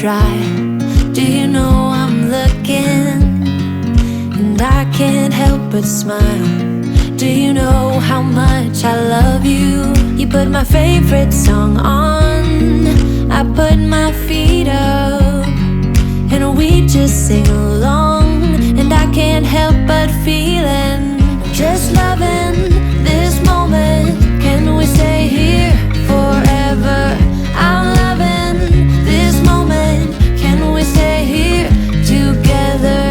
try. Do you know I'm looking? And I can't help but smile. Do you know how much I love you? You put my favorite song on, I put my feet up, and we just sing along. And I can't help but feeling, just loving this moment. Can we stay here forever? I'm loving this moment. Can we stay here together?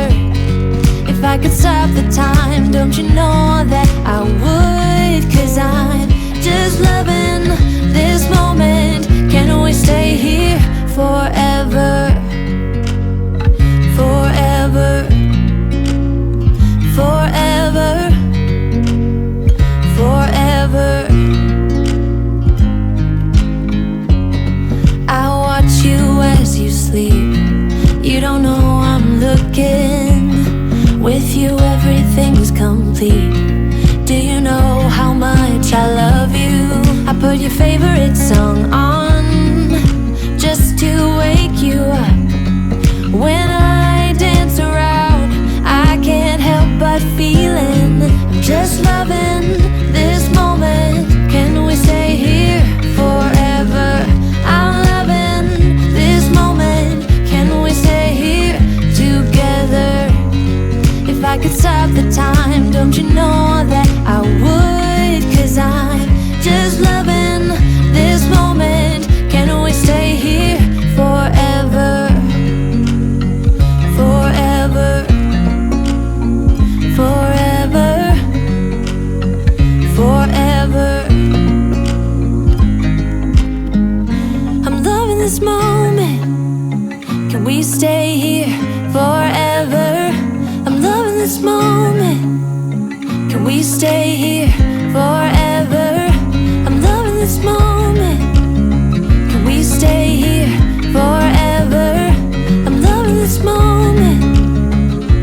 If I could stop the time, don't you know that I would? 'Cause I'm just loving this moment. Can we stay here forever? Forever, forever, forever. I watch you as you sleep. You don't know I'm looking. With you everything's complete. Do you know how much I love you? I put your favorite song on, just to wake you up. When I dance around, I can't help but feeling, I'm just loving this moment. Can we stay here forever? I'm loving this moment. Can we stay here together? If I could stop the time, don't you know that I would? 'Cause I'm just loving this moment. Can we stay here forever? Forever, forever, forever. I'm loving this moment. Can we stay here forever? I'm loving this moment. Can we stay here forever? I'm loving this moment. Can we stay here forever? I'm loving this moment.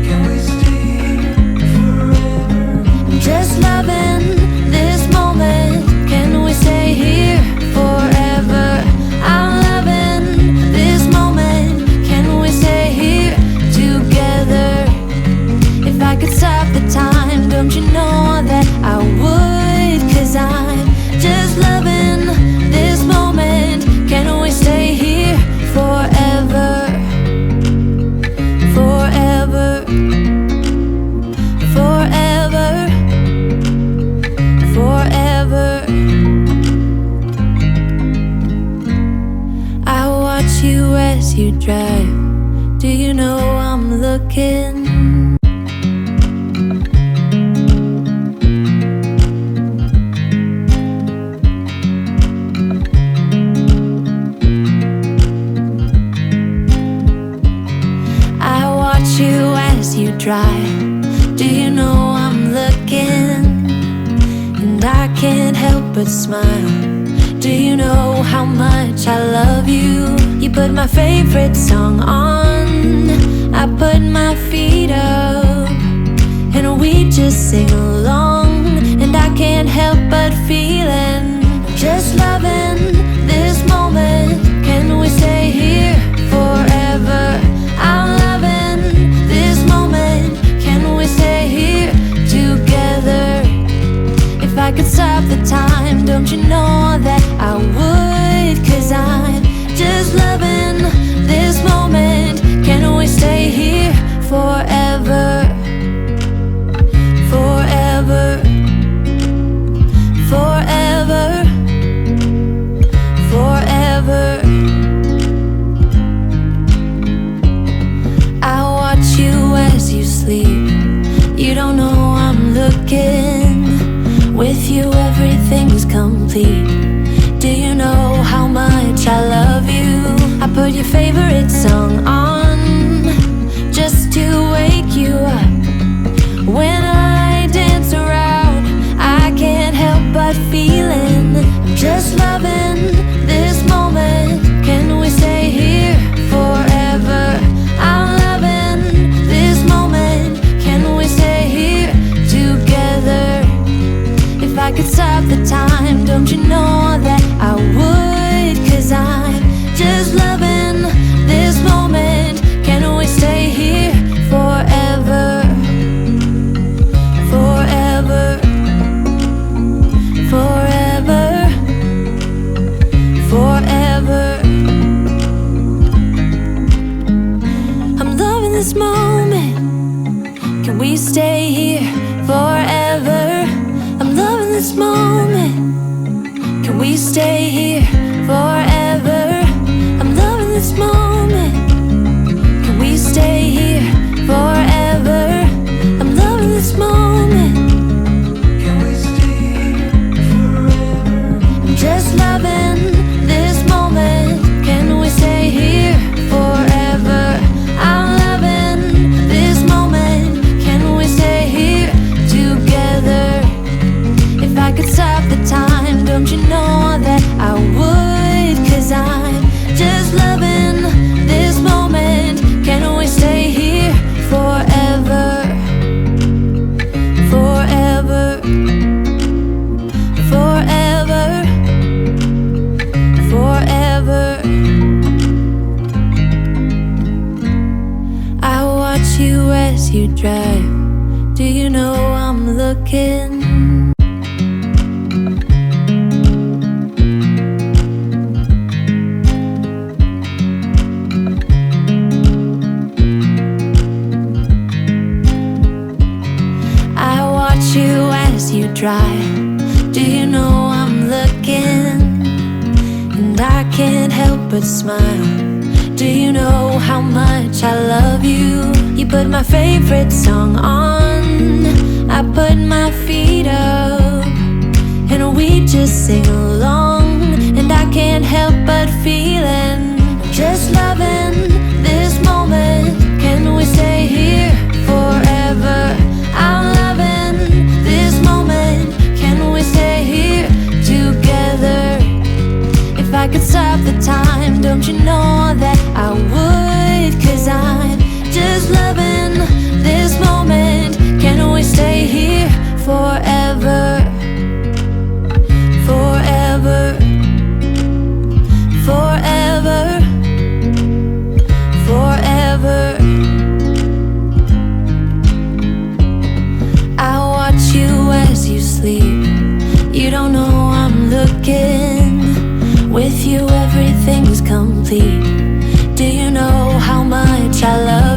Can we stay here forever? I'm just loving this moment. Can we stay here forever? I'm loving this moment. Can we stay here together? If I could stop the time, don't you know that I would? 'Cause I'm just loving this moment. Can we stay here forever? Forever, forever, forever. I watch you as you drive. Do you know I'm looking? Drive. Do you know I'm looking? And I can't help but smile. Do you know how much I love you? You put my favorite song on, I put my feet up, and we just sing along. And I can't help but feeling, just loving this moment. Can we stay here forever? I'm loving this moment. Can we stay here together? If I could stop the time, don't you know that I would? 'Cause I'm just loving this moment. Can we stay here forever? Forever, forever, forever. I watch you as you sleep. You don't know I'm looking. With you everything's complete. Do you know how much I love you? I put your favorite song on, just to wake you up. When I dance around, I can't help but feeling, I'm just loving this moment. Can we stay here forever? I'm loving this moment. Can we stay here together? If I could stop the time, don't you know that I would? 'Cause I'm just loving this moment. this moment. Can we stay here forever? I'm loving this moment. Can we stay here forever? I'm loving this moment. Can we stay here forever? I'm loving this moment. Can we stay here forever? I'm just loving this moment. Can we stay here forever? I'm loving this moment. Can we stay here together? If I could stop the time, don't you know that I would? 'Cause I'm just loving this moment. Can we stay here forever? Forever. Forever. Forever. I watch you as you drive. Do you know I'm looking? You as you drive. Do you know I'm looking? And I can't help but smile. Do you know how much I love you? You put my favorite song on, I put my feet up, and we just sing along. And I can't help but feeling, just loving this moment. Can we stay here forever? I'm loving this moment. Can we stay here together? If I could stop the time, don't you know that I would? 'Cause I'm just loving this moment. Can we stay here forever? Forever. Forever. Forever. I watch you as you sleep. You don't know I'm looking. With you everything's complete.